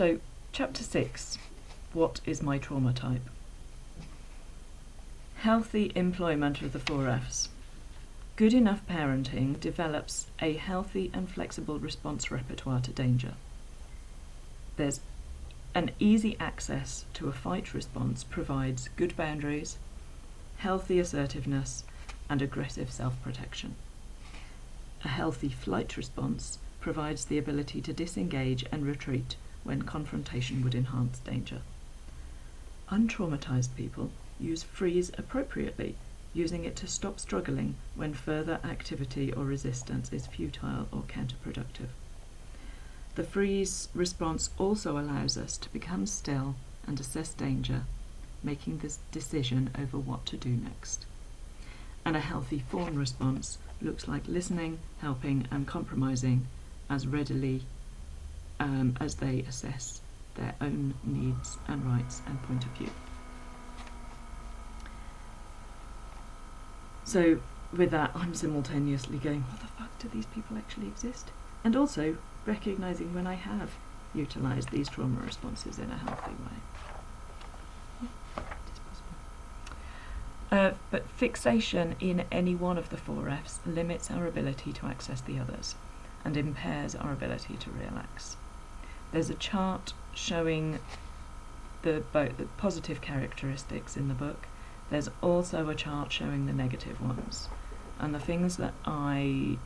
So, Chapter 6, What is my trauma type? Healthy employment of the 4 Fs. Good enough parenting develops a healthy and flexible response repertoire to danger. There's an easy access to a fight response provides good boundaries, healthy assertiveness, and aggressive self-protection. A healthy flight response provides the ability to disengage and retreat when confrontation would enhance danger. Untraumatized people use freeze appropriately, using it to stop struggling when further activity or resistance is futile or counterproductive. The freeze response also allows us to become still and assess danger, making this decision over what to do next. And a healthy fawn response looks like listening, helping, and compromising as readily as they assess their own needs and rights and point of view. So with that, I'm simultaneously going, what the fuck, do these people actually exist? And also recognising when I have utilised these trauma responses in a healthy way. Yeah, it is possible. But fixation in any one of the 4 Fs limits our ability to access the others and impairs our ability to relax. There's a chart showing both the positive characteristics in the book. There's also a chart showing the negative ones. And the things that I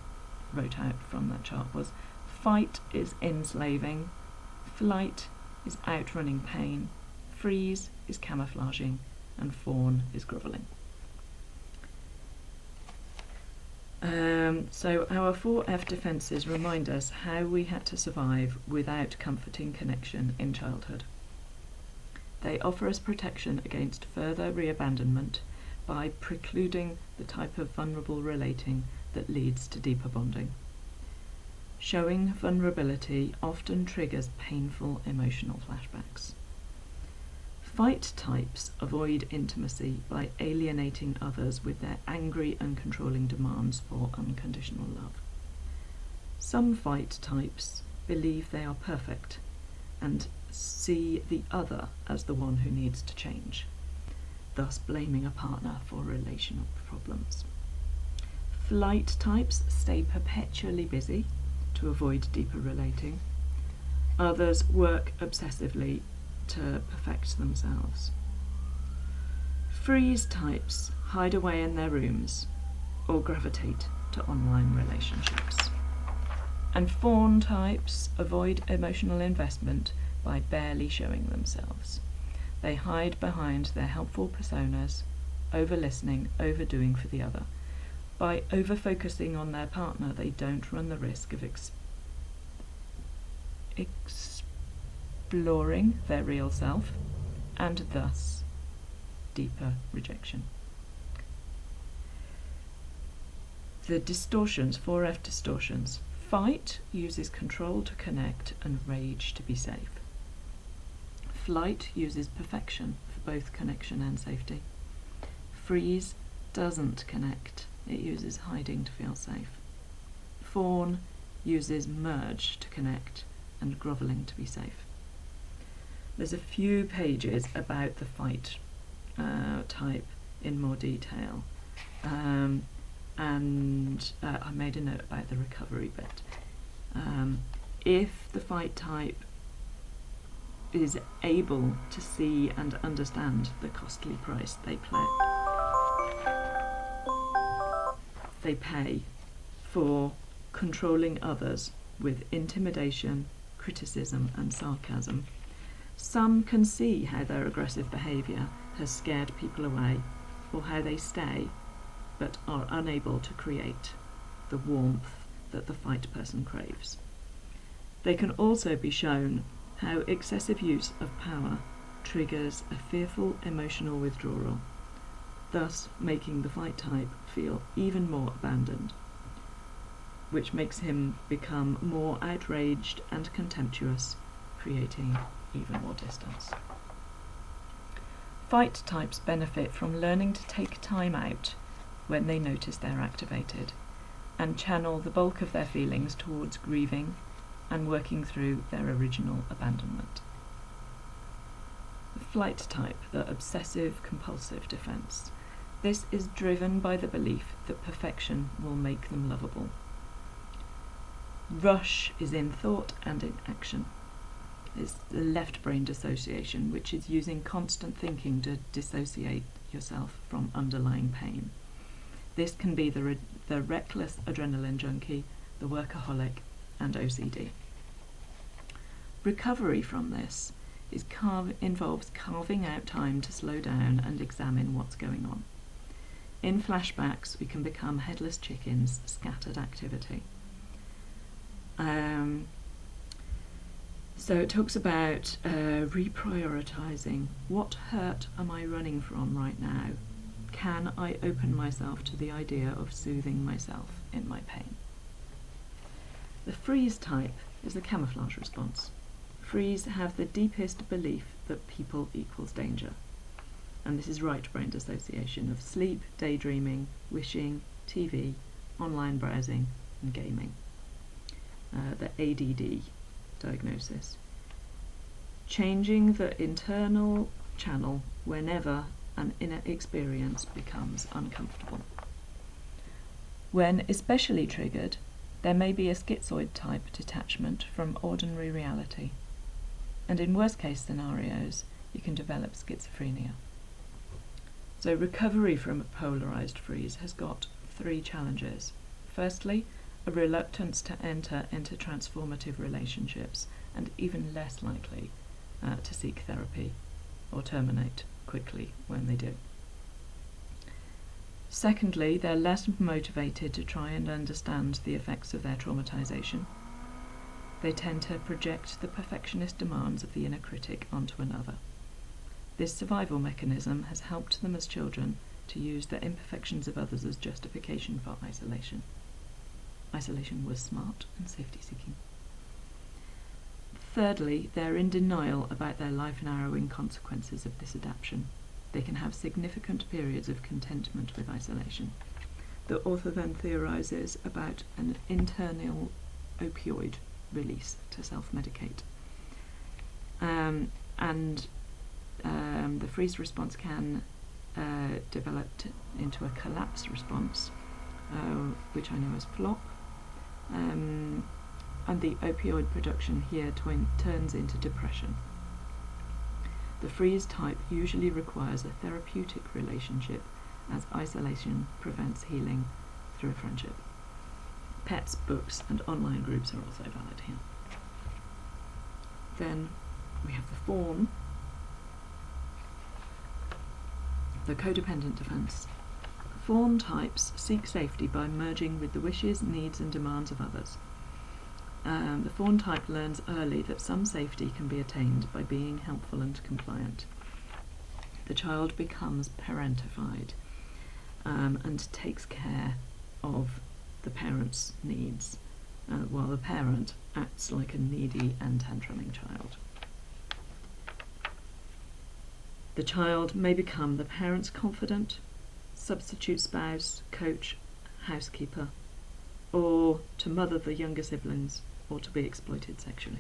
wrote out from that chart was fight is enslaving, flight is outrunning pain, freeze is camouflaging, and fawn is grovelling. So our 4F defences remind us how we had to survive without comforting connection in childhood. They offer us protection against further reabandonment by precluding the type of vulnerable relating that leads to deeper bonding. Showing vulnerability often triggers painful emotional flashbacks. Fight types avoid intimacy by alienating others with their angry and controlling demands for unconditional love. Some fight types believe they are perfect and see the other as the one who needs to change, thus blaming a partner for relational problems. Flight types stay perpetually busy to avoid deeper relating. Others work obsessively to perfect themselves. Freeze types hide away in their rooms or gravitate to online relationships. And fawn types avoid emotional investment by barely showing themselves. They hide behind their helpful personas, over-listening, overdoing for the other. By over-focusing on their partner, they don't run the risk of exploring their real self, and thus deeper rejection. The distortions, 4F distortions. Fight uses control to connect and rage to be safe. Flight uses perfection for both connection and safety. Freeze doesn't connect, it uses hiding to feel safe. Fawn uses merge to connect and grovelling to be safe. There's a few pages about the fight type in more detail, and I made a note about the recovery bit. If the fight type is able to see and understand the costly price they pay for controlling others with intimidation, criticism, and sarcasm, some can see how their aggressive behaviour has scared people away, or how they stay but are unable to create the warmth that the fight person craves. They can also be shown how excessive use of power triggers a fearful emotional withdrawal, thus making the fight type feel even more abandoned, which makes him become more outraged and contemptuous, creating even more distance. Fight types benefit from learning to take time out when they notice they're activated and channel the bulk of their feelings towards grieving, and working through their original abandonment. The flight type, the obsessive-compulsive defence. This is driven by the belief that perfection will make them lovable. Rush is in thought and in action. It's the left brain dissociation, which is using constant thinking to dissociate yourself from underlying pain. This can be the reckless adrenaline junkie, the workaholic, and OCD. Recovery from this involves carving out time to slow down and examine what's going on. In flashbacks, we can become headless chickens, scattered activity. So it talks about reprioritising. What hurt am I running from right now? Can I open myself to the idea of soothing myself in my pain? The freeze type is the camouflage response. Freeze have the deepest belief that people equals danger. And this is right brain dissociation of sleep, daydreaming, wishing, TV, online browsing, and gaming. The ADD diagnosis. Changing the internal channel whenever an inner experience becomes uncomfortable. When especially triggered, there may be a schizoid type detachment from ordinary reality, and in worst case scenarios, you can develop schizophrenia. So recovery from a polarised freeze has got 3 challenges. Firstly, a reluctance to enter into transformative relationships, and even less likely to seek therapy or terminate quickly when they do. Secondly, they're less motivated to try and understand the effects of their traumatisation. They tend to project the perfectionist demands of the inner critic onto another. This survival mechanism has helped them as children to use the imperfections of others as justification for isolation. Isolation was smart and safety-seeking. Thirdly, they're in denial about their life-narrowing consequences of this adaptation. They can have significant periods of contentment with isolation. The author then theorises about an internal opioid release to self-medicate. The freeze response can develop into a collapse response, which I know as flop. And the opioid production here turns into depression. The freeze type usually requires a therapeutic relationship, as isolation prevents healing through a friendship. Pets, books, and online groups are also valid here. Then we have the fawn, the codependent defence. Fawn types seek safety by merging with the wishes, needs, and demands of others. The fawn type learns early that some safety can be attained by being helpful and compliant. The child becomes parentified and takes care of the parent's needs, while the parent acts like a needy and tantruming child. The child may become the parent's confidant, substitute spouse, coach, housekeeper, or to mother the younger siblings, or to be exploited sexually.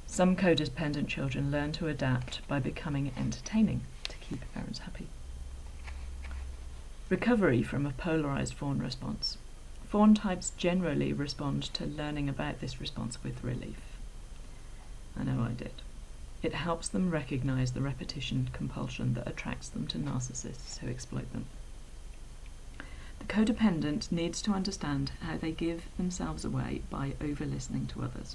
Some codependent children learn to adapt by becoming entertaining to keep parents happy. Recovery from a polarised fawn response. Fawn types generally respond to learning about this response with relief. I know I did. It helps them recognise the repetition compulsion that attracts them to narcissists who exploit them. The codependent needs to understand how they give themselves away by over-listening to others.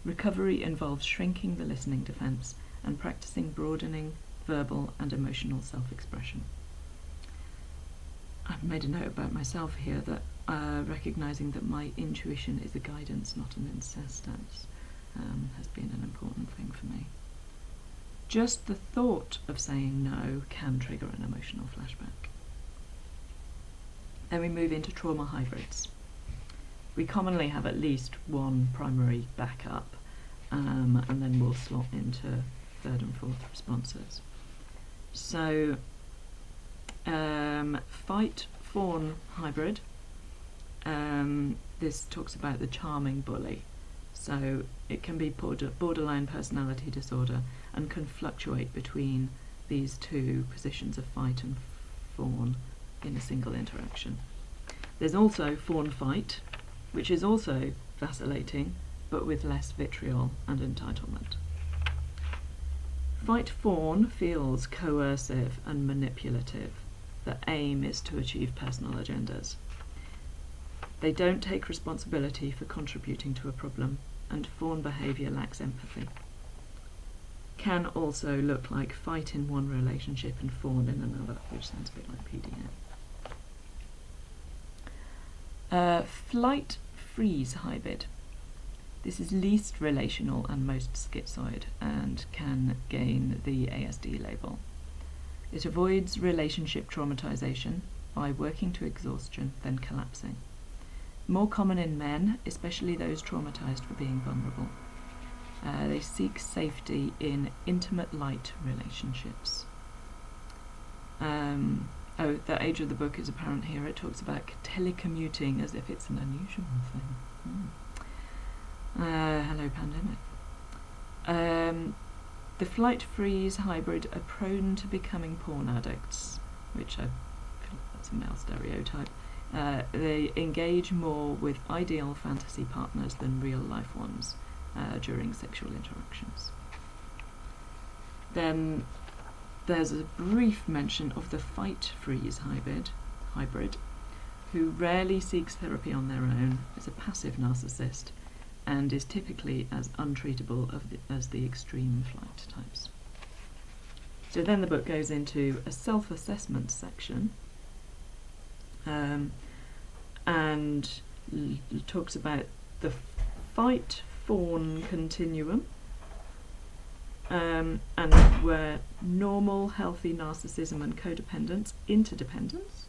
Recovery involves shrinking the listening defence and practicing broadening verbal and emotional self-expression. I've made a note about myself here that recognising that my intuition is a guidance, not an insistence, has been an important thing for me. Just the thought of saying no can trigger an emotional flashback. Then we move into trauma hybrids. We commonly have at least one primary backup, and then we'll slot into third and fourth responses. So, fight fawn hybrid this talks about the charming bully. So it can be borderline personality disorder and can fluctuate between these two positions of fight and fawn in a single interaction. There's also fawn-fight, which is also vacillating, but with less vitriol and entitlement. Fight-fawn feels coercive and manipulative. The aim is to achieve personal agendas. They don't take responsibility for contributing to a problem, and fawn behaviour lacks empathy. Can also look like fight in one relationship and fawn in another, which sounds a bit like PDA. Flight-freeze hybrid. This is least relational and most schizoid and can gain the ASD label. It avoids relationship traumatisation by working to exhaustion, then collapsing. More common in men, especially those traumatised for being vulnerable. They seek safety in intimate light relationships. The age of the book is apparent here. It talks about telecommuting as if it's an unusual thing. Hello, pandemic. The flight-freeze hybrid are prone to becoming porn addicts, which I feel that's a male stereotype. They engage more with ideal fantasy partners than real-life ones during sexual interactions. Then there's a brief mention of the fight-freeze hybrid, who rarely seeks therapy on their own, is a passive narcissist, and is typically as untreatable as the extreme flight types. So then the book goes into a self-assessment section, and talks about the fight-fawn continuum, and where normal, healthy narcissism and codependence, interdependence,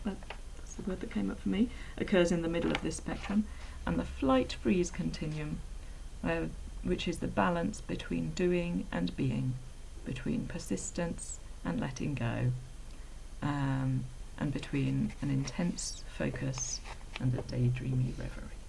but that's the word that came up for me, occurs in the middle of this spectrum, and the flight-freeze continuum, which is the balance between doing and being, between persistence and letting go, and between an intense focus and a daydreamy reverie.